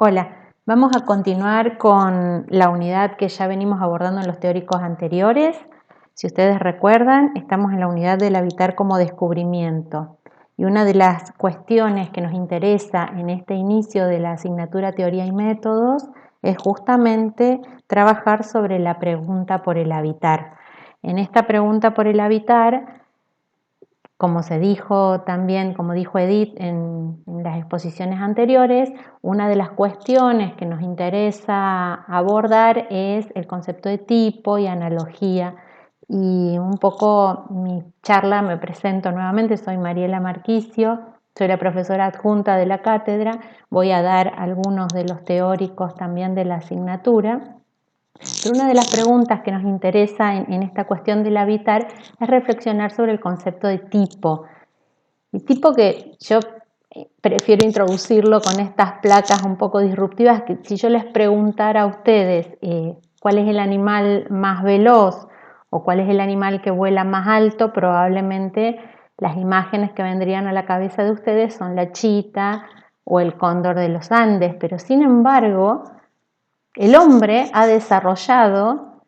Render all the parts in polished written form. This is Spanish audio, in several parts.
Hola, vamos a continuar con la unidad que ya venimos abordando en los teóricos anteriores. Si ustedes recuerdan, estamos en la unidad del habitar como descubrimiento. Y una de las cuestiones que nos interesa en este inicio de la asignatura Teoría y Métodos es justamente trabajar sobre la pregunta por el habitar. En esta pregunta por el habitar, como se dijo también, como dijo Edith en las exposiciones anteriores, una de las cuestiones que nos interesa abordar es el concepto de tipo y analogía. Y un poco mi charla, me presento nuevamente, soy Mariela Marquicio, soy la profesora adjunta de la cátedra, voy a dar algunos de los teóricos también de la asignatura. Pero una de las preguntas que nos interesa en esta cuestión del habitar es reflexionar sobre el concepto de tipo. El tipo que yo prefiero introducirlo con estas placas un poco disruptivas, que si yo les preguntara a ustedes cuál es el animal más veloz o cuál es el animal que vuela más alto, probablemente las imágenes que vendrían a la cabeza de ustedes son la chita o el cóndor de los Andes, pero sin embargo el hombre ha desarrollado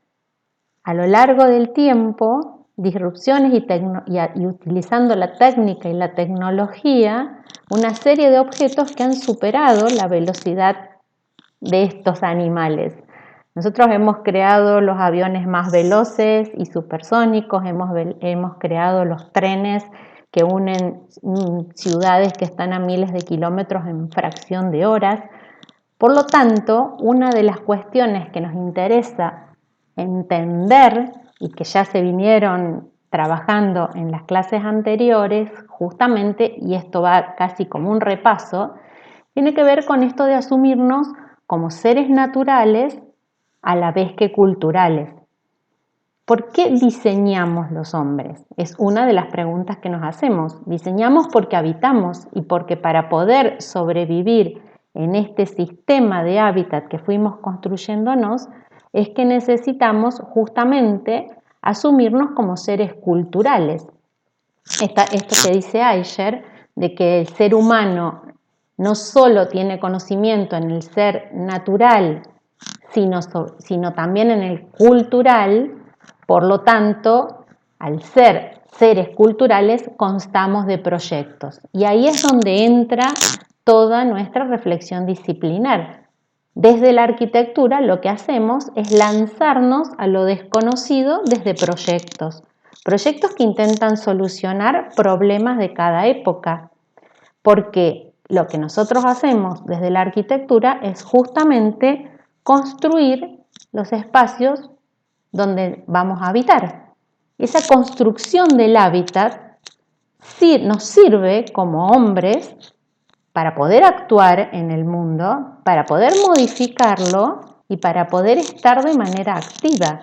a lo largo del tiempo disrupciones y utilizando la técnica y la tecnología, una serie de objetos que han superado la velocidad de estos animales. Nosotros hemos creado los aviones más veloces y supersónicos, hemos creado los trenes que unen ciudades que están a miles de kilómetros en fracción de horas. Por lo tanto, una de las cuestiones que nos interesa entender y que ya se vinieron trabajando en las clases anteriores, justamente, y esto va casi como un repaso, tiene que ver con esto de asumirnos como seres naturales a la vez que culturales. ¿Por qué diseñamos los hombres? Es una de las preguntas que nos hacemos. Diseñamos porque habitamos y porque para poder sobrevivir en este sistema de hábitat que fuimos construyéndonos, es que necesitamos justamente asumirnos como seres culturales. Esto que dice Ayer, de que el ser humano no solo tiene conocimiento en el ser natural, sino también en el cultural. Por lo tanto, al ser seres culturales, constamos de proyectos. Y ahí es donde entra toda nuestra reflexión disciplinar. Desde la arquitectura lo que hacemos es lanzarnos a lo desconocido desde proyectos. Proyectos que intentan solucionar problemas de cada época. Porque lo que nosotros hacemos desde la arquitectura es justamente construir los espacios donde vamos a habitar. Esa construcción del hábitat nos sirve como hombres para poder actuar en el mundo, para poder modificarlo y para poder estar de manera activa.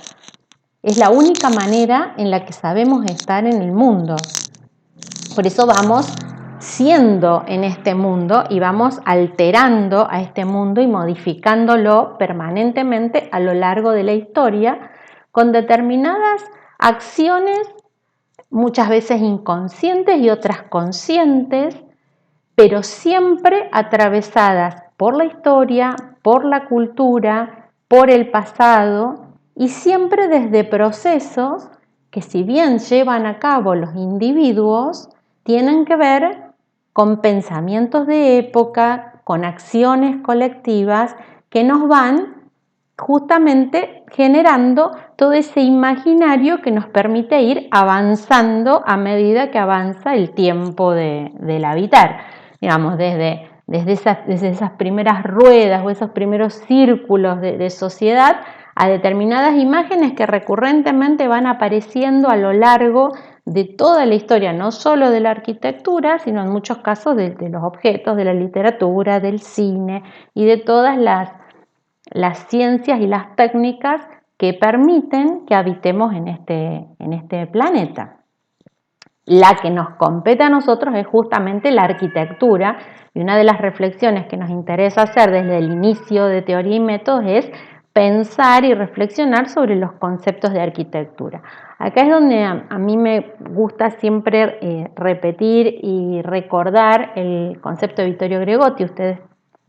Es la única manera en la que sabemos estar en el mundo. Por eso vamos siendo en este mundo y vamos alterando a este mundo y modificándolo permanentemente a lo largo de la historia con determinadas acciones, muchas veces inconscientes y otras conscientes, pero siempre atravesadas por la historia, por la cultura, por el pasado y siempre desde procesos que, si bien llevan a cabo los individuos, tienen que ver con pensamientos de época, con acciones colectivas que nos van justamente generando todo ese imaginario que nos permite ir avanzando a medida que avanza el tiempo del habitar. Digamos, desde esas primeras ruedas o esos primeros círculos de sociedad a determinadas imágenes que recurrentemente van apareciendo a lo largo de toda la historia, no solo de la arquitectura, sino en muchos casos de los objetos, de la literatura, del cine y de todas las ciencias y las técnicas que permiten que habitemos en este planeta. La que nos compete a nosotros es justamente la arquitectura, y una de las reflexiones que nos interesa hacer desde el inicio de Teoría y Métodos es pensar y reflexionar sobre los conceptos de arquitectura. Acá es donde a mí me gusta siempre repetir y recordar el concepto de Vittorio Gregotti. Ustedes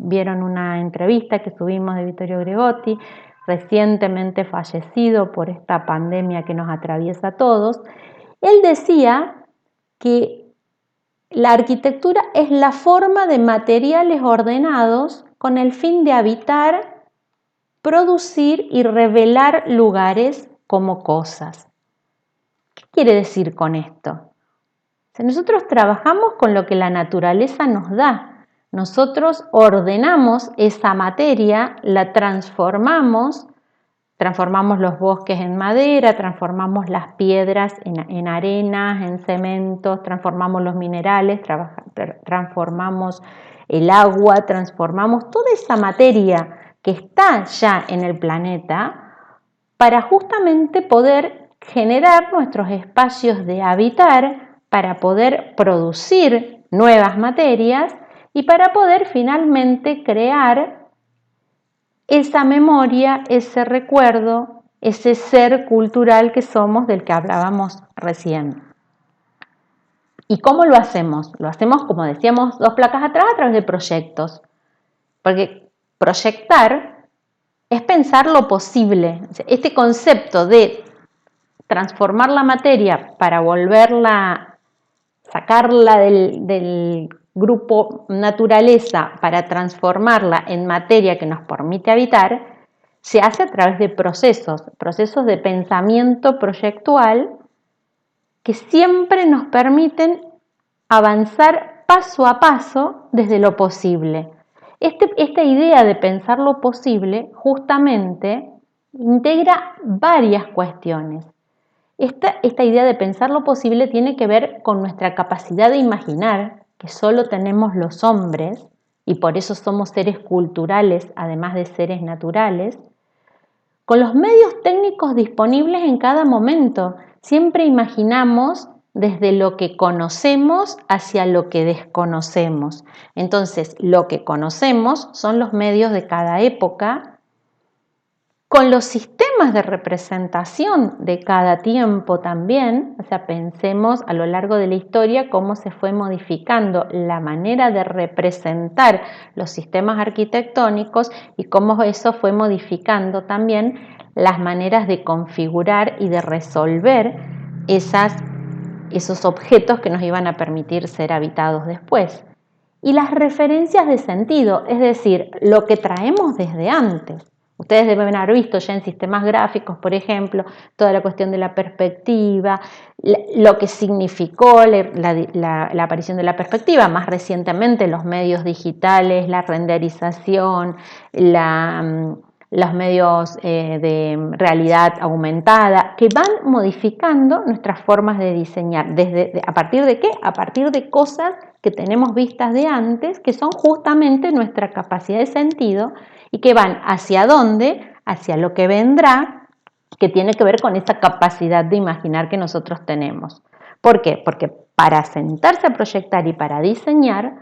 vieron una entrevista que subimos de Vittorio Gregotti, recientemente fallecido por esta pandemia que nos atraviesa a todos. Él decía que la arquitectura es la forma de materiales ordenados con el fin de habitar, producir y revelar lugares como cosas. ¿Qué quiere decir con esto? Si nosotros trabajamos con lo que la naturaleza nos da, nosotros ordenamos esa materia, la transformamos los bosques en madera, transformamos las piedras en arenas, en cementos, transformamos los minerales, transformamos el agua, transformamos toda esa materia que está ya en el planeta para justamente poder generar nuestros espacios de habitar, para poder producir nuevas materias y para poder finalmente crear esa memoria, ese recuerdo, ese ser cultural que somos del que hablábamos recién. ¿Y cómo lo hacemos? Lo hacemos, como decíamos 2 placas atrás, a través de proyectos. Porque proyectar es pensar lo posible. Este concepto de transformar la materia para volverla, sacarla del grupo naturaleza para transformarla en materia que nos permite habitar, se hace a través de procesos de pensamiento proyectual que siempre nos permiten avanzar paso a paso desde lo posible. Esta idea de pensar lo posible justamente integra varias cuestiones. Esta idea de pensar lo posible tiene que ver con nuestra capacidad de imaginar, que solo tenemos los hombres, y por eso somos seres culturales, además de seres naturales, con los medios técnicos disponibles en cada momento. Siempre imaginamos desde lo que conocemos hacia lo que desconocemos. Entonces, lo que conocemos son los medios de cada época, con los sistemas de representación de cada tiempo también. O sea, pensemos a lo largo de la historia cómo se fue modificando la manera de representar los sistemas arquitectónicos y cómo eso fue modificando también las maneras de configurar y de resolver esos objetos que nos iban a permitir ser habitados después. Y las referencias de sentido, es decir, lo que traemos desde antes. Ustedes deben haber visto ya en sistemas gráficos, por ejemplo, toda la cuestión de la perspectiva, lo que significó la aparición de la perspectiva, más recientemente los medios digitales, la renderización, los medios de realidad aumentada, que van modificando nuestras formas de diseñar. ¿A partir de qué? A partir de cosas que tenemos vistas de antes, que son justamente nuestra capacidad de sentido y que van hacia dónde, hacia lo que vendrá, que tiene que ver con esa capacidad de imaginar que nosotros tenemos. ¿Por qué? Porque para sentarse a proyectar y para diseñar,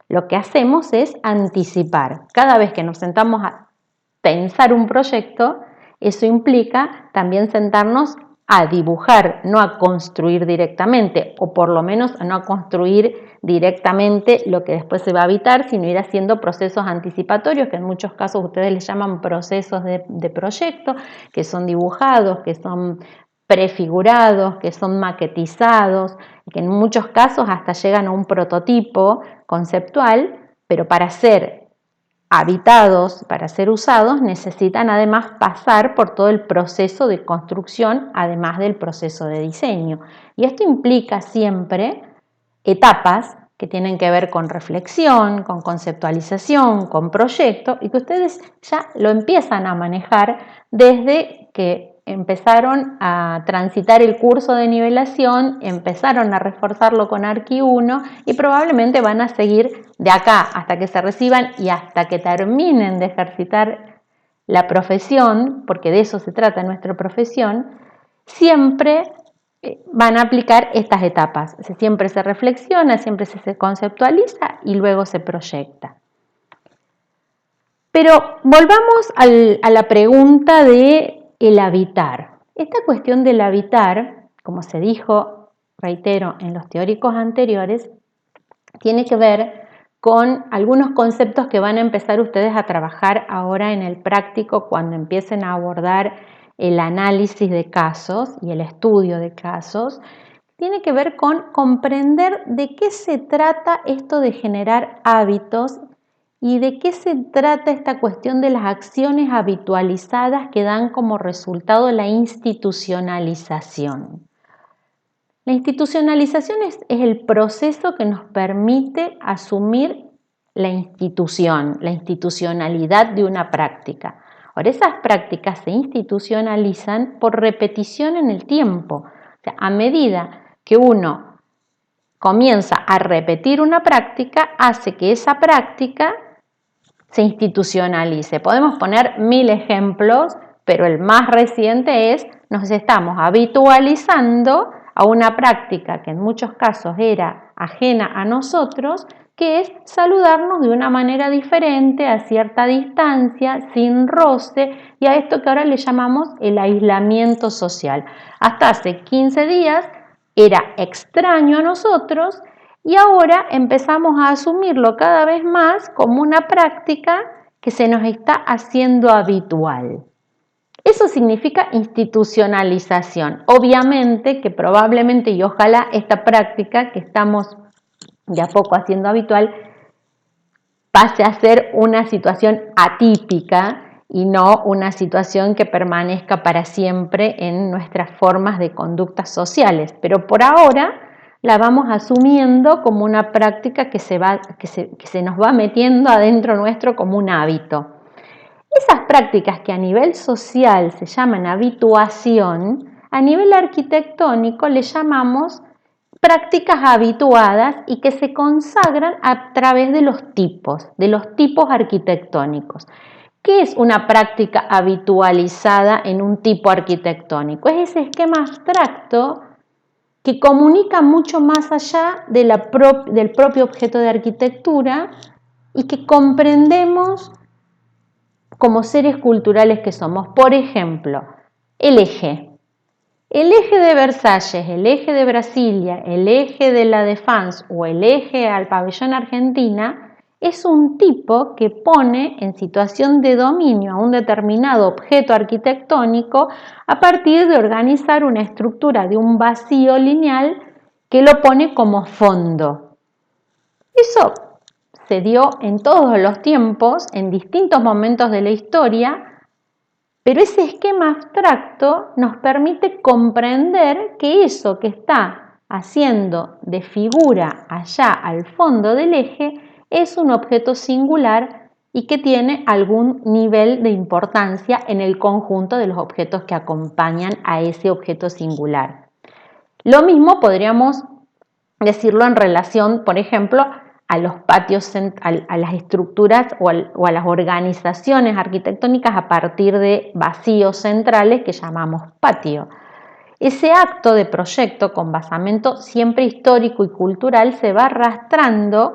lo que hacemos es anticipar. Cada vez que nos sentamos a pensar un proyecto, eso implica también sentarnos a dibujar, no a construir directamente, o por lo menos a no construir directamente lo que después se va a habitar, sino ir haciendo procesos anticipatorios, que en muchos casos ustedes les llaman procesos de proyecto, que son dibujados, que son prefigurados, que son maquetizados, que en muchos casos hasta llegan a un prototipo conceptual, pero para ser habitados, para ser usados, necesitan además pasar por todo el proceso de construcción, además del proceso de diseño. Y esto implica siempre etapas que tienen que ver con reflexión, con conceptualización, con proyecto, y que ustedes ya lo empiezan a manejar desde que empezaron a transitar el curso de nivelación, empezaron a reforzarlo con Arqui 1 y probablemente van a seguir de acá hasta que se reciban y hasta que terminen de ejercitar la profesión, porque de eso se trata nuestra profesión, siempre van a aplicar estas etapas. Siempre se reflexiona, siempre se conceptualiza y luego se proyecta. Pero volvamos a la pregunta de el habitar. Esta cuestión del habitar, como se dijo, reitero, en los teóricos anteriores, tiene que ver con algunos conceptos que van a empezar ustedes a trabajar ahora en el práctico cuando empiecen a abordar el análisis de casos y el estudio de casos. Tiene que ver con comprender de qué se trata esto de generar hábitos y de qué se trata esta cuestión de las acciones habitualizadas que dan como resultado la institucionalización. La institucionalización es el proceso que nos permite asumir la institución, la institucionalidad de una práctica. Ahora, esas prácticas se institucionalizan por repetición en el tiempo. O sea, a medida que uno comienza a repetir una práctica, hace que esa práctica se institucionalice. Podemos poner 1000 ejemplos, pero el más reciente es, nos estamos habitualizando a una práctica que en muchos casos era ajena a nosotros, que es saludarnos de una manera diferente, a cierta distancia, sin roce, y a esto que ahora le llamamos el aislamiento social. Hasta hace 15 días era extraño a nosotros y ahora empezamos a asumirlo cada vez más como una práctica que se nos está haciendo habitual. Eso significa institucionalización. Obviamente que probablemente y ojalá esta práctica que estamos de a poco haciendo habitual pase a ser una situación atípica y no una situación que permanezca para siempre en nuestras formas de conductas sociales. Pero por ahora la vamos asumiendo como una práctica que se nos va metiendo adentro nuestro como un hábito. Esas prácticas que a nivel social se llaman habituación, a nivel arquitectónico le llamamos prácticas habituadas y que se consagran a través de los tipos arquitectónicos. ¿Qué es una práctica habitualizada en un tipo arquitectónico? Es ese esquema abstracto que comunica mucho más allá de del propio objeto de arquitectura y que comprendemos como seres culturales que somos. Por ejemplo, el eje. El eje de Versalles, el eje de Brasilia, el eje de la Défense o el eje al pabellón Argentina es un tipo que pone en situación de dominio a un determinado objeto arquitectónico a partir de organizar una estructura de un vacío lineal que lo pone como fondo. Eso se dio en todos los tiempos, en distintos momentos de la historia, pero ese esquema abstracto nos permite comprender que eso que está haciendo de figura allá al fondo del eje es un objeto singular y que tiene algún nivel de importancia en el conjunto de los objetos que acompañan a ese objeto singular. Lo mismo podríamos decirlo en relación, por ejemplo, a los patios, a las estructuras o a las organizaciones arquitectónicas a partir de vacíos centrales que llamamos patio. Ese acto de proyecto con basamento siempre histórico y cultural se va arrastrando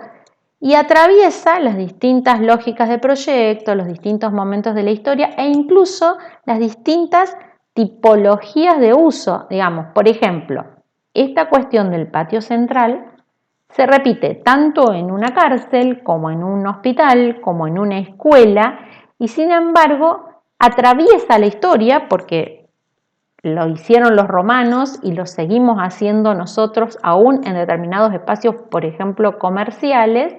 y atraviesa las distintas lógicas de proyecto, los distintos momentos de la historia e incluso las distintas tipologías de uso. Digamos, por ejemplo, esta cuestión del patio central se repite tanto en una cárcel como en un hospital, como en una escuela y sin embargo atraviesa la historia porque lo hicieron los romanos y lo seguimos haciendo nosotros aún en determinados espacios, por ejemplo, comerciales,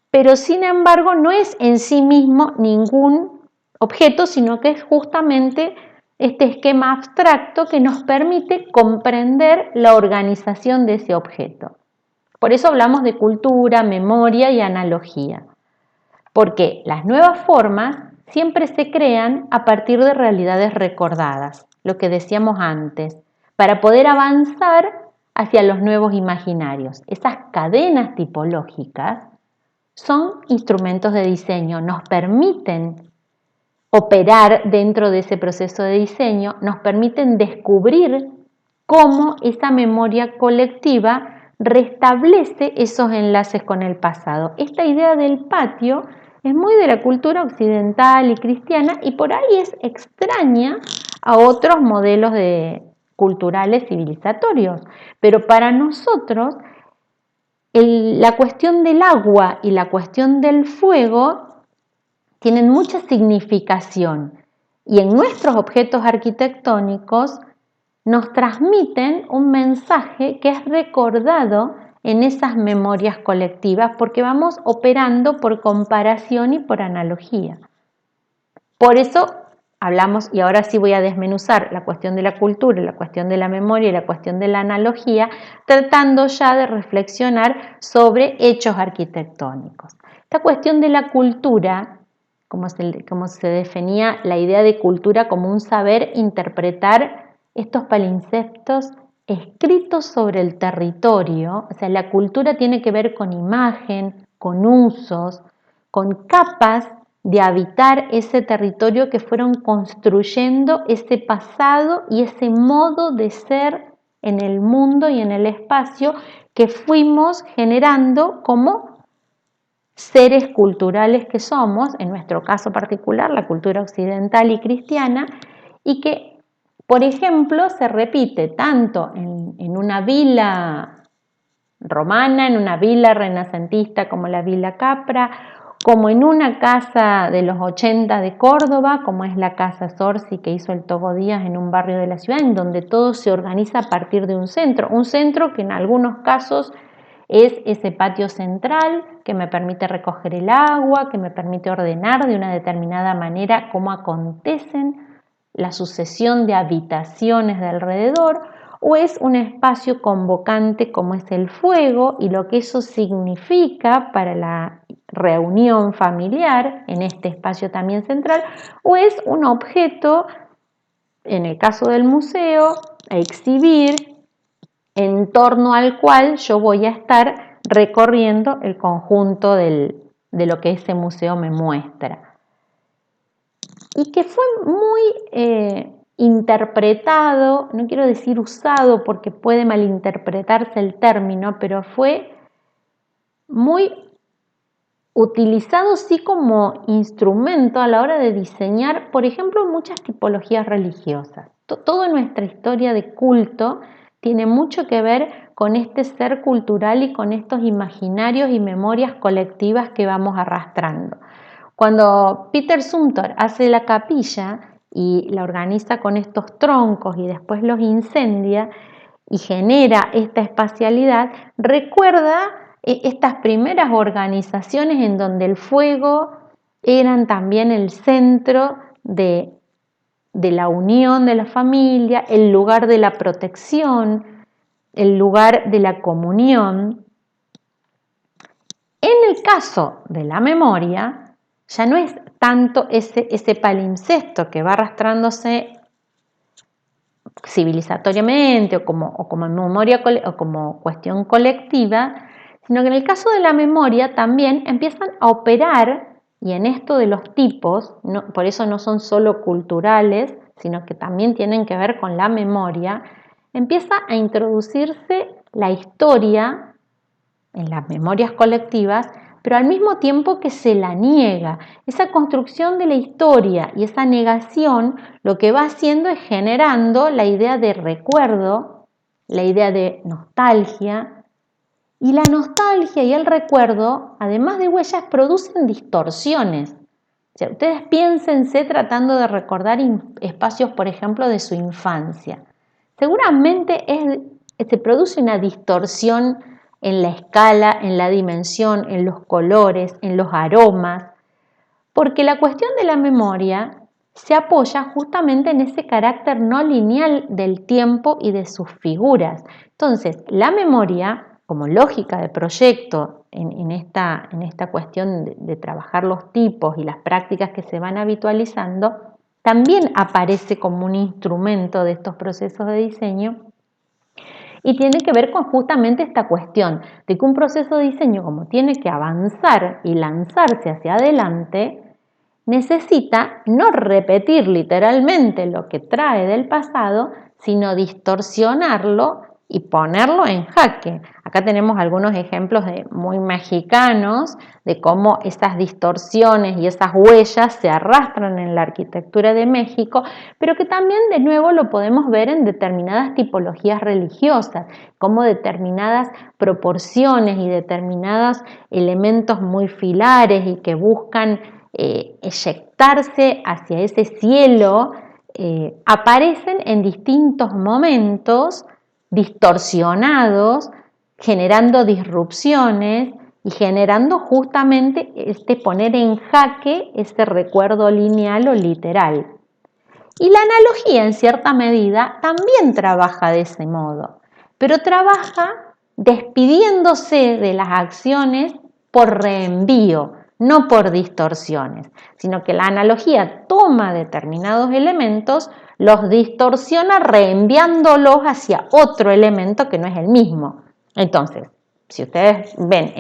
pero sin embargo no es en sí mismo ningún objeto, sino que es justamente este esquema abstracto que nos permite comprender la organización de ese objeto. Por eso hablamos de cultura, memoria y analogía, porque las nuevas formas siempre se crean a partir de realidades recordadas, lo que decíamos antes, para poder avanzar hacia los nuevos imaginarios. Esas cadenas tipológicas son instrumentos de diseño, nos permiten operar dentro de ese proceso de diseño, nos permiten descubrir cómo esa memoria colectiva restablece esos enlaces con el pasado. Esta idea del patio es muy de la cultura occidental y cristiana y por ahí es extraña a otros modelos culturales civilizatorios, pero para nosotros La cuestión del agua y la cuestión del fuego tienen mucha significación y en nuestros objetos arquitectónicos nos transmiten un mensaje que es recordado en esas memorias colectivas porque vamos operando por comparación y por analogía. Por eso hablamos, y ahora sí voy a desmenuzar la cuestión de la cultura, la cuestión de la memoria y la cuestión de la analogía, tratando ya de reflexionar sobre hechos arquitectónicos. Esta cuestión de la cultura, como se definía la idea de cultura como un saber interpretar estos palimpsestos escritos sobre el territorio, o sea, la cultura tiene que ver con imagen, con usos, con capas de habitar ese territorio que fueron construyendo ese pasado y ese modo de ser en el mundo y en el espacio que fuimos generando como seres culturales que somos, en nuestro caso particular, la cultura occidental y cristiana, y que, por ejemplo, se repite tanto en una vila romana, en una vila renacentista como la Villa Capra, como en una casa de los 80 de Córdoba, como es la Casa Zorzi que hizo el Togo Díaz en un barrio de la ciudad, en donde todo se organiza a partir de un centro que en algunos casos es ese patio central que me permite recoger el agua, que me permite ordenar de una determinada manera cómo acontecen la sucesión de habitaciones de alrededor, o es un espacio convocante como es el fuego y lo que eso significa para la reunión familiar en este espacio también central, o es un objeto, en el caso del museo, a exhibir en torno al cual yo voy a estar recorriendo el conjunto de lo que ese museo me muestra. Y que fue muy interpretado, no quiero decir usado porque puede malinterpretarse el término, pero fue muy utilizado sí como instrumento a la hora de diseñar, por ejemplo, muchas tipologías religiosas. Toda nuestra historia de culto tiene mucho que ver con este ser cultural y con estos imaginarios y memorias colectivas que vamos arrastrando. Cuando Peter Zumthor hace la capilla y la organiza con estos troncos y después los incendia y genera esta espacialidad, recuerda estas primeras organizaciones en donde el fuego eran también el centro de la unión de la familia, el lugar de la protección, el lugar de la comunión. En el caso de la memoria, ya no es tanto ese palimpsesto que va arrastrándose civilizatoriamente o como memoria o como cuestión colectiva, sino que en el caso de la memoria también empiezan a operar, y en esto de los tipos, por eso no son solo culturales, sino que también tienen que ver con la memoria, empieza a introducirse la historia en las memorias colectivas, pero al mismo tiempo que se la niega. Esa construcción de la historia y esa negación lo que va haciendo es generando la idea de recuerdo, la idea de nostalgia, y la nostalgia y el recuerdo, además de huellas, producen distorsiones. O sea, ustedes piénsense tratando de recordar espacios, por ejemplo, de su infancia. Seguramente se produce una distorsión en la escala, en la dimensión, en los colores, en los aromas, porque la cuestión de la memoria se apoya justamente en ese carácter no lineal del tiempo y de sus figuras. Entonces, la memoria, como lógica de proyecto en esta cuestión de trabajar los tipos y las prácticas que se van habitualizando, también aparece como un instrumento de estos procesos de diseño. Y tiene que ver con justamente esta cuestión de que un proceso de diseño, como tiene que avanzar y lanzarse hacia adelante, necesita no repetir literalmente lo que trae del pasado, sino distorsionarlo y ponerlo en jaque. Acá tenemos algunos ejemplos muy mexicanos de cómo esas distorsiones y esas huellas se arrastran en la arquitectura de México, pero que también de nuevo lo podemos ver en determinadas tipologías religiosas, como determinadas proporciones y determinados elementos muy filares y que buscan eyectarse hacia ese cielo, aparecen en distintos momentos distorsionados, generando disrupciones y generando justamente poner en jaque ese recuerdo lineal o literal. Y la analogía, en cierta medida, también trabaja de ese modo, pero trabaja despidiéndose de las acciones por reenvío, no por distorsiones, sino que la analogía toma determinados elementos, los distorsiona reenviándolos hacia otro elemento que no es el mismo. Entonces, si ustedes ven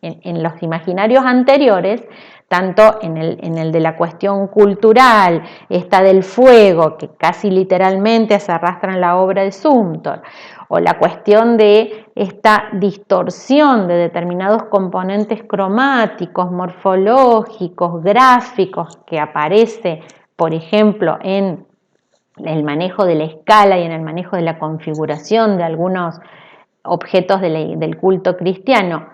en los imaginarios anteriores, tanto en el de la cuestión cultural, esta del fuego, que casi literalmente se arrastra en la obra de Zumthor, o la cuestión de esta distorsión de determinados componentes cromáticos, morfológicos, gráficos, que aparece, por ejemplo, en el manejo de la escala y en el manejo de la configuración de algunos objetos del culto cristiano.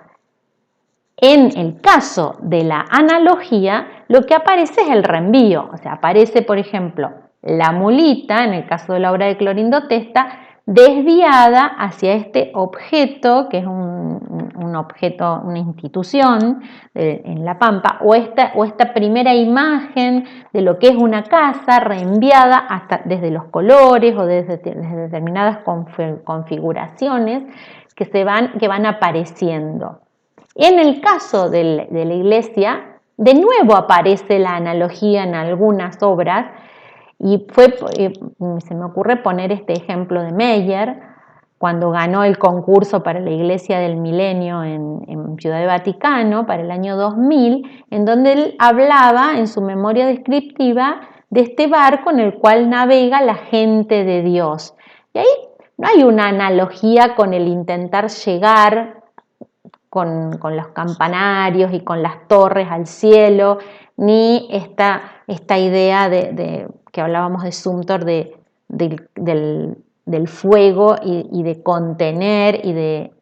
En el caso de la analogía, lo que aparece es el reenvío, o sea, aparece, por ejemplo, la mulita, en el caso de la obra de Clorindo Testa, desviada hacia este objeto, que es un objeto, una institución en La Pampa, o esta primera imagen de lo que es una casa, reenviada hasta desde los colores o desde determinadas configuraciones que van apareciendo. En el caso de la iglesia, de nuevo aparece la analogía en algunas obras y se me ocurre poner este ejemplo de Meyer, cuando ganó el concurso para la Iglesia del Milenio en Ciudad de Vaticano para el año 2000, en donde él hablaba en su memoria descriptiva de este barco en el cual navega la gente de Dios. Y ahí no hay una analogía con el intentar llegar con los campanarios y con las torres al cielo, ni esta idea que hablábamos de Zumthor del fuego y de contener,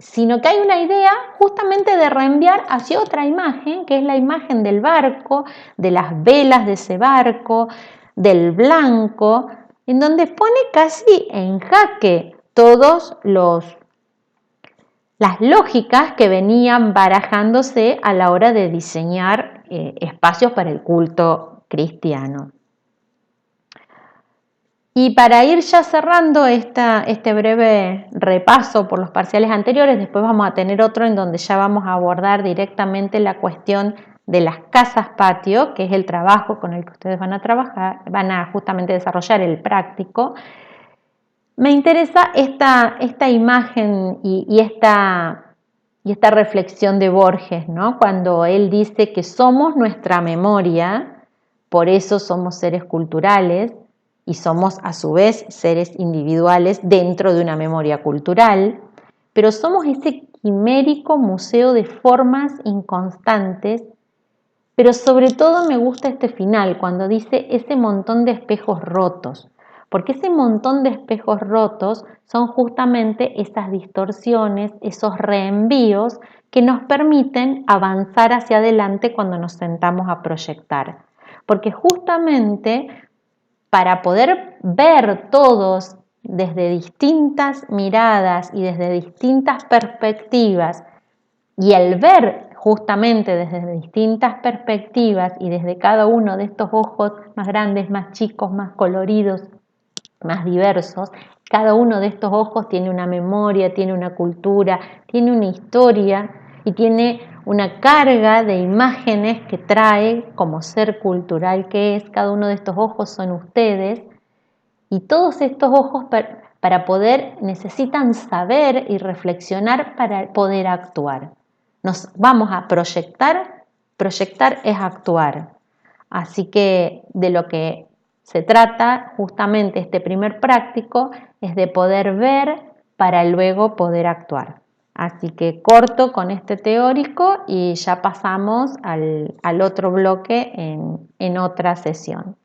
sino que hay una idea justamente de reenviar hacia otra imagen, que es la imagen del barco, de las velas de ese barco, del blanco, en donde pone casi en jaque todos las lógicas que venían barajándose a la hora de diseñar espacios para el culto cristiano. Y para ir ya cerrando este breve repaso por los parciales anteriores, después vamos a tener otro en donde ya vamos a abordar directamente la cuestión de las casas patio, que es el trabajo con el que ustedes van a justamente desarrollar el práctico. Me interesa esta imagen y esta reflexión de Borges, ¿no? Cuando él dice que somos nuestra memoria, por eso somos seres culturales y somos a su vez seres individuales dentro de una memoria cultural, pero somos ese quimérico museo de formas inconstantes, pero sobre todo me gusta este final, cuando dice ese montón de espejos rotos, porque ese montón de espejos rotos son justamente esas distorsiones, esos reenvíos que nos permiten avanzar hacia adelante cuando nos sentamos a proyectar. Porque justamente para poder ver todos desde distintas miradas y desde distintas perspectivas, y el ver justamente desde distintas perspectivas y desde cada uno de estos ojos más grandes, más chicos, más coloridos, más diversos, cada uno de estos ojos tiene una memoria, tiene una cultura, tiene una historia y tiene una carga de imágenes que trae como ser cultural que es. Cada uno de estos ojos son ustedes y todos estos ojos para poder necesitan saber y reflexionar para poder actuar. Nos vamos a proyectar es actuar. Así que de lo que se trata justamente este primer práctico es de poder ver para luego poder actuar. Así que corto con este teórico y ya pasamos al otro bloque en otra sesión.